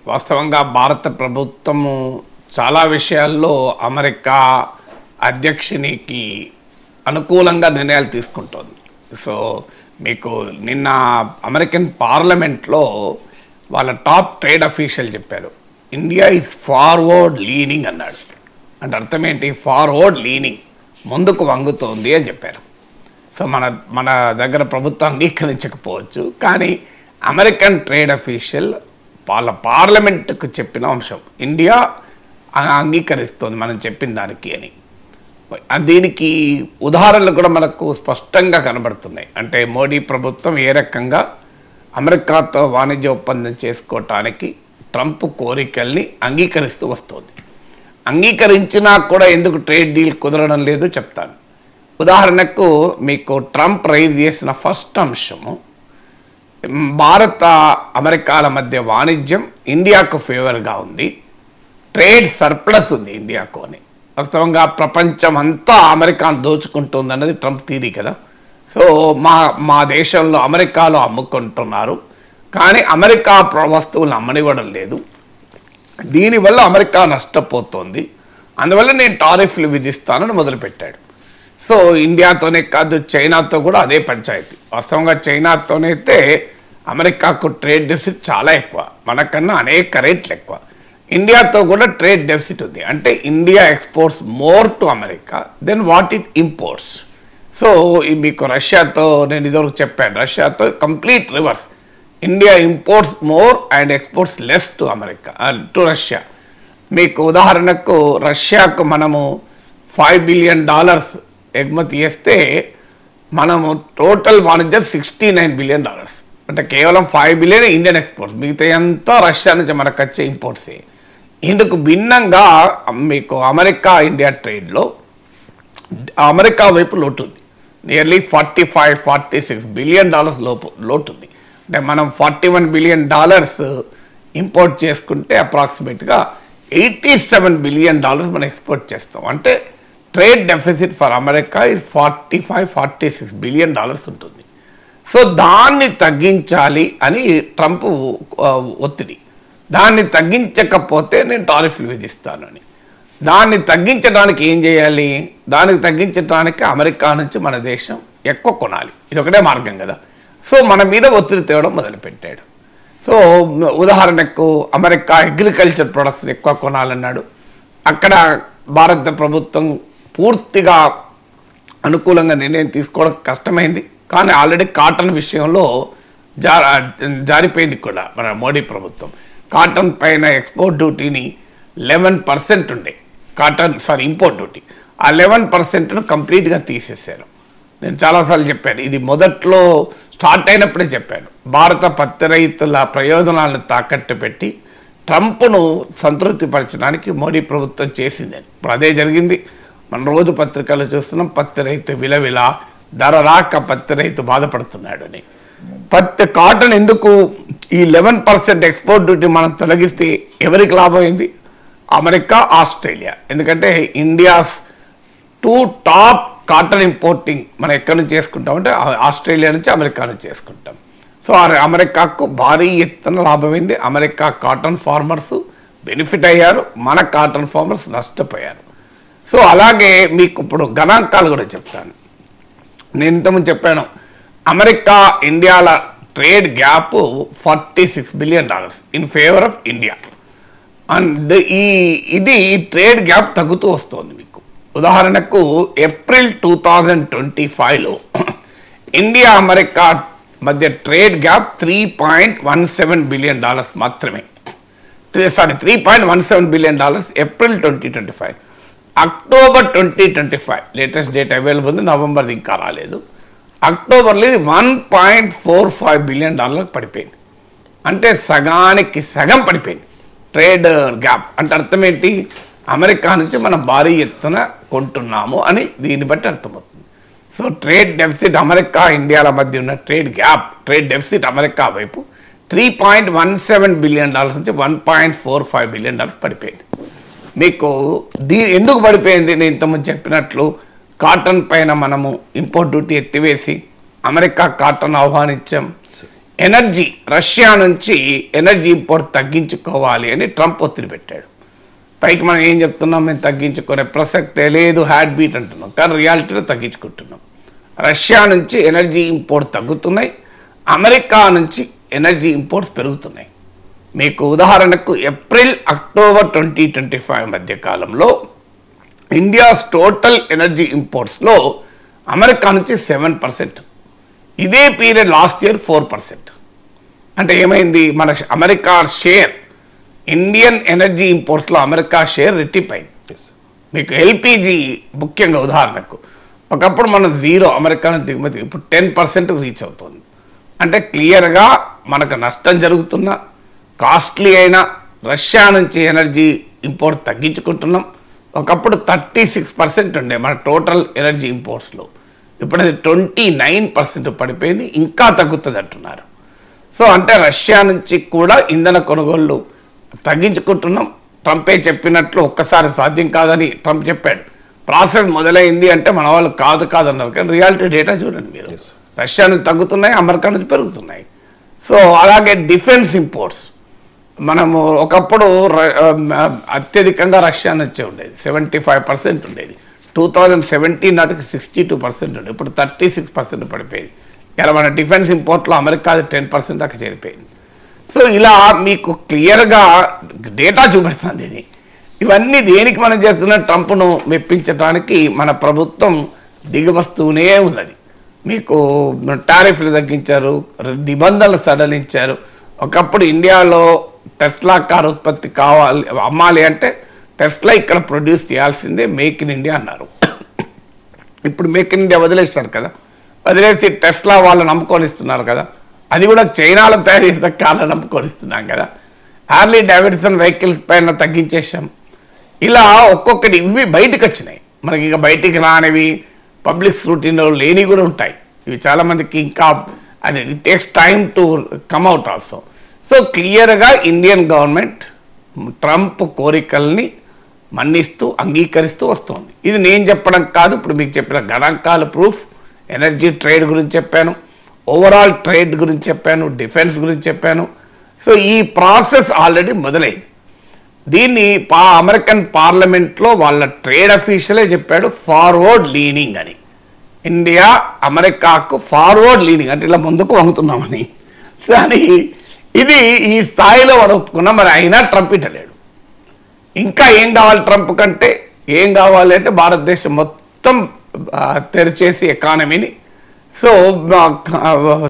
వాస్తవంగా భారత ప్రభుత్వము చాలా విషయాల్లో అమెరికా అధ్యక్షునికి అనుకూలంగా నిర్ణయాలు తీసుకుంటోంది. సో మీకు నిన్న అమెరికన్ పార్లమెంట్లో వాళ్ళ టాప్ ట్రేడ్ అఫీషియల్ చెప్పారు, ఇండియా ఈజ్ ఫార్వర్డ్ లీనింగ్ అన్నాడు. అంటే అర్థం ఏంటి? ఫార్వర్డ్ లీనింగ్, ముందుకు వంగుతోంది అని చెప్పారు. సో మన దగ్గర ప్రభుత్వం అంగీకరించకపోవచ్చు, కానీ అమెరికన్ ట్రేడ్ అఫీషియల్ వాళ్ళ పార్లమెంటుకు చెప్పిన అంశం ఇండియా అంగీకరిస్తోంది మనం చెప్పిన దానికి అని. దీనికి ఉదాహరణలు కూడా మనకు స్పష్టంగా కనబడుతున్నాయి. అంటే మోడీ ప్రభుత్వం ఏ రకంగా అమెరికాతో వాణిజ్య ఒప్పందం చేసుకోవటానికి ట్రంప్ కోరికల్ని అంగీకరిస్తూ వస్తుంది. అంగీకరించినా కూడా ఎందుకు ట్రేడ్ డీల్ కుదరడం లేదు చెప్తాను. ఉదాహరణకు మీకు ట్రంప్ రైజ్ చేసిన ఫస్ట్ అంశము, భారత అమెరికాల మధ్య వాణిజ్యం ఇండియాకు ఫేవర్గా ఉంది, ట్రేడ్ సర్ప్లస్ ఉంది ఇండియాకు అని. వాస్తవంగా ప్రపంచం అంతా అమెరికాను దోచుకుంటుంది అన్నది ట్రంప్ థీరీ కదా. సో మా దేశంలో అమెరికాలో అమ్ముకుంటున్నారు, కానీ అమెరికా వస్తువులను అమ్మనివ్వడం లేదు. దీనివల్ల అమెరికా నష్టపోతుంది, అందువల్ల నేను టారిఫ్లు విధిస్తానని మొదలుపెట్టాడు. సో ఇండియాతోనే కాదు, చైనాతో కూడా అదే పంచాయతీ. వాస్తవంగా చైనాతోనైతే అమెరికాకు ట్రేడ్ డెఫిసిట్ చాలా ఎక్కువ, మనకన్నా అనేక రేట్లు ఎక్కువ. ఇండియాతో కూడా ట్రేడ్ డెఫిసిట్ ఉంది. అంటే India exports more to America than what it imports. So మీకు రష్యాతో నేను ఇదివరకు చెప్పాను, రష్యాతో complete reverse. India imports more and exports less to America to Russia. మీకు ఉదాహరణకు రష్యాకు మనము $5 బిలియన్ ఎగుమతి చేస్తే మనము టోటల్ వాణిజ్యం $69 బిలియన్. అంటే కేవలం 5 బిలియన్ ఇండియన్ ఎక్స్పోర్ట్స్, మిగతా అంతా రష్యా నుంచి మనకు వచ్చే ఇంపోర్ట్సే. ఇందుకు భిన్నంగా మీకు అమెరికా ఇండియా ట్రేడ్లో అమెరికా వైపు లోటు ఉంది, నియర్లీ $45-46 బిలియన్ లోటు ఉంది. అంటే మనం $41 బిలియన్ ఇంపోర్ట్ చేసుకుంటే అప్రాక్సిమేట్గా $87 బిలియన్ మనం ఎక్స్పోర్ట్ చేస్తాం. అంటే trade deficit for America is $45-46 billion ఉంటుంది. సో దాన్ని తగ్గించాలి అని ట్రంప్ ఒత్తిడి. దాన్ని తగ్గించకపోతే నేను టారిఫ్లు విధిస్తానని. దాన్ని తగ్గించడానికి ఏం చేయాలి? దానికి తగ్గించడానికి అమెరికా నుంచి మన దేశం ఎక్కువ కొనాలి, ఇది ఒకటే మార్గం కదా. సో మన మీద ఒత్తిడి తేవడం మొదలుపెట్టాడు. సో ఉదాహరణకు అమెరికా అగ్రికల్చర్ ప్రొడక్ట్స్ ఎక్కువ కొనాలన్నాడు. అక్కడ భారత ప్రభుత్వం పూర్తిగా అనుకూలంగా నిర్ణయం తీసుకోవడం కష్టమైంది, కానీ ఆల్రెడీ కాటన్ విషయంలో జారిపోయింది కూడా మన మోడీ ప్రభుత్వం. కాటన్ పైన ఎక్స్పోర్ట్ డ్యూటీని 11% ఉండే ఇంపోర్ట్ డ్యూటీ, ఆ 11%ను కంప్లీట్గా తీసేశారు. నేను చాలాసార్లు చెప్పాను, ఇది మొదట్లో స్టార్ట్ అయినప్పుడే చెప్పాను. భారత పత్తి రైతుల ప్రయోజనాలను తాకట్టు పెట్టి ట్రంప్ను సంతృప్తిపరచడానికి మోడీ ప్రభుత్వం చేసిందని. ఇప్పుడు అదే జరిగింది. మన రోజు పత్రికలు చూస్తున్నాం, పత్తి రైతు విలవిల, ధర రాక పత్తి రైతు బాధపడుతున్నాడు అని. కాటన్ ఎందుకు ఈ 11% ఎక్స్పోర్ట్ డ్యూటీ మనం తొలగిస్తే ఎవరికి లాభం అయింది? America, Australia. ఎందుకంటే ఇండియాస్ 2 టాప్ కాటన్ ఇంపోర్టింగ్ మనం ఎక్కడి నుంచి చేసుకుంటామంటే ఆస్ట్రేలియా నుంచి, అమెరికా నుంచి చేసుకుంటాం. సో అమెరికాకు భారీ ఎత్తున లాభమైంది. అమెరికా కాటన్ ఫార్మర్స్ బెనిఫిట్ అయ్యారు, మన కాటన్ ఫార్మర్స్ నష్టపోయారు. సో అలాగే మీకు ఇప్పుడు గణాంకాలు కూడా చెప్తాను. నేను ఇంతకుముందు చెప్పాను, అమెరికా ఇండియాల trade gap $46 billion in favour of India. And ఇది ట్రేడ్ గ్యాప్ తగ్గుతూ వస్తుంది. మీకు ఉదాహరణకు ఏప్రిల్ 2025లో ఇండియా అమెరికా మధ్య ట్రేడ్ గ్యాప్ $3.17 బిలియన్ మాత్రమే. 3.17 billion April 2025. October 2025 latest date available ఉంది, నవంబర్ది ఇంకా రాలేదు. అక్టోబర్లో ఇది $1.45 బిలియన్ పడిపోయింది. అంటే సగానికి సగం పడిపోయింది ట్రేడ్ గ్యాప్. అంటే అర్థం ఏంటి? అమెరికా నుంచి మనం భారీ ఎత్తున కొంటున్నాము అని దీన్ని బట్టి అర్థమవుతుంది. సో ట్రేడ్ డెఫిసిట్ అమెరికా ఇండియాల మధ్య ఉన్న ట్రేడ్ డెఫిసిట్ అమెరికా వైపు $3.17 బిలియన్ నుంచి $1.45 బిలియన్ పడిపోయింది. మీకు ఎందుకు పడిపోయింది? నేను ఇంతకుముందు చెప్పినట్లు కాటన్ పైన మనము ఇంపోర్ట్ డ్యూటీ ఎత్తివేసి అమెరికా కాటన్ ఆహ్వానించాం. ఎనర్జీ రష్యా నుంచి ఎనర్జీ ఇంపోర్ట్ తగ్గించుకోవాలి అని ట్రంప్ ఒత్తిడి పెట్టాడు. పైకి మనం ఏం చెప్తున్నాం, మేము తగ్గించుకునే ప్రసక్తే లేదు, హ్యాడ్ బీట్ అంటున్నాం, కానీ రియాలిటీలో తగ్గించుకుంటున్నాం. రష్యా నుంచి ఎనర్జీ ఇంపోర్ట్ తగ్గుతున్నాయి, అమెరికా నుంచి ఎనర్జీ ఇంపోర్ట్స్ పెరుగుతున్నాయి. మీకు ఉదాహరణకు ఏప్రిల్ అక్టోబర్ 2025 మధ్య కాలంలో ఇండియాస్ టోటల్ ఎనర్జీ ఇంపోర్ట్స్లో అమెరికా నుంచి 7%, ఇదే పీరియడ్ లాస్ట్ ఇయర్ 4%. అంటే ఏమైంది, మన అమెరికా షేర్ ఇండియన్ ఎనర్జీ ఇంపోర్ట్స్లో అమెరికా షేర్ రెట్టిపోయింది. మీకు ఎల్పిజి ముఖ్యంగా ఉదాహరణకు ఒకప్పుడు మనం 0 అమెరికా నుంచి దిగుమతి, ఇప్పుడు 10% రీచ్ అవుతుంది. అంటే క్లియర్గా మనకు నష్టం జరుగుతున్న కాస్ట్లీ అయిన రష్యా నుంచి ఎనర్జీ ఇంపోర్ట్ తగ్గించుకుంటున్నాం. ఒకప్పుడు 36% ఉండే మన టోటల్ ఎనర్జీ ఇంపోర్ట్స్లో, ఇప్పుడు అది 29% పడిపోయింది, ఇంకా తగ్గుతుంది అంటున్నారు. సో అంటే రష్యా నుంచి కూడా ఇంధన కొనుగోళ్లు తగ్గించుకుంటున్నాం. ట్రంపే చెప్పినట్లు ఒక్కసారి సాధ్యం కాదని ట్రంప్ చెప్పాడు. ప్రాసెస్ మొదలైంది అంటే మన వాళ్ళు కాదన్నారు, కానీ రియాలిటీ డేటా చూడండి మీరు. రష్యా నుంచి తగ్గుతున్నాయి, అమెరికా నుంచి పెరుగుతున్నాయి. సో అలాగే డిఫెన్స్ ఇంపోర్ట్స్ మనము ఒకప్పుడు అత్యధికంగా రష్యా నుంచే ఉండేది, 75% ఉండేది. 2017 నాటికి 62% ఉండేది, ఇప్పుడు 36% పడిపోయింది. ఇలా మన డిఫెన్స్ ఇంపోర్ట్లో అమెరికా 10% దాకా చేరిపోయింది. సో ఇలా మీకు క్లియర్గా డేటా చూపెడుతుంది ఇది. ఇవన్నీ దేనికి మనం చేస్తున్న ట్రంప్ను మెప్పించడానికి మన ప్రభుత్వం దిగవస్తూనే ఉన్నది. మీకు టారిఫ్లు తగ్గించారు, నిబంధనలు సడలించారు. ఒకప్పుడు ఇండియాలో టెస్లా కార్ ఉత్పత్తి అమ్మాలి అంటే టెస్లా ఇక్కడ ప్రొడ్యూస్ చేయాల్సిందే, మేక్ ఇన్ ఇండియా అన్నారు. ఇప్పుడు మేక్ ఇన్ ఇండియా వదిలేస్తారు కదా, వదిలేసి టెస్లా వాళ్ళని నమ్ముకొనిస్తున్నారు కదా, అది కూడా చైనాలో తయారు చేసిన కార్లను నమ్ముకొనిస్తున్నాం కదా. హార్లీ డేవిడ్సన్ వెహికల్స్ పైన తగ్గించేసాం. ఇలా ఒక్కొక్కటి ఇవి బయటకు వచ్చినాయి. మనకి ఇక బయటికి రానివి పబ్లిక్ స్క్రూటినీలో లేని కూడా ఉంటాయి. ఇవి చాలామందికి ఇంకా అది it takes time to come out also. So క్లియర్గా ఇండియన్ గవర్నమెంట్ ట్రంప్ కోరికల్ని మన్నిస్తూ అంగీకరిస్తూ వస్తుంది. ఇది నేను చెప్పడం కాదు, ఇప్పుడు మీకు చెప్పిన గణాంకాల ప్రూఫ్. ఎనర్జీ ట్రేడ్ గురించి చెప్పాను, ఓవరాల్ ట్రేడ్ గురించి చెప్పాను, డిఫెన్స్ గురించి చెప్పాను. సో ఈ ప్రాసెస్ ఆల్రెడీ మొదలైంది. దీన్ని అమెరికన్ పార్లమెంట్లో వాళ్ళ ట్రేడ్ అఫీషియలే చెప్పాడు, ఫార్వర్డ్ లీనింగ్ అని. ఇండియా అమెరికాకు ఫార్వర్డ్ లీనింగ్ అంటే ఇలా ముందుకు వంగుతున్నామని. కానీ ఇది ఈ స్థాయిలో మనం ఒప్పుకున్నాం. మరి అయినా ట్రంప్ ఇటలేడు. ఇంకా ఏం కావాలి ట్రంప్ కంటే? ఏం కావాలి అంటే భారతదేశం మొత్తం తెరిచేసి ఎకానమీని. సో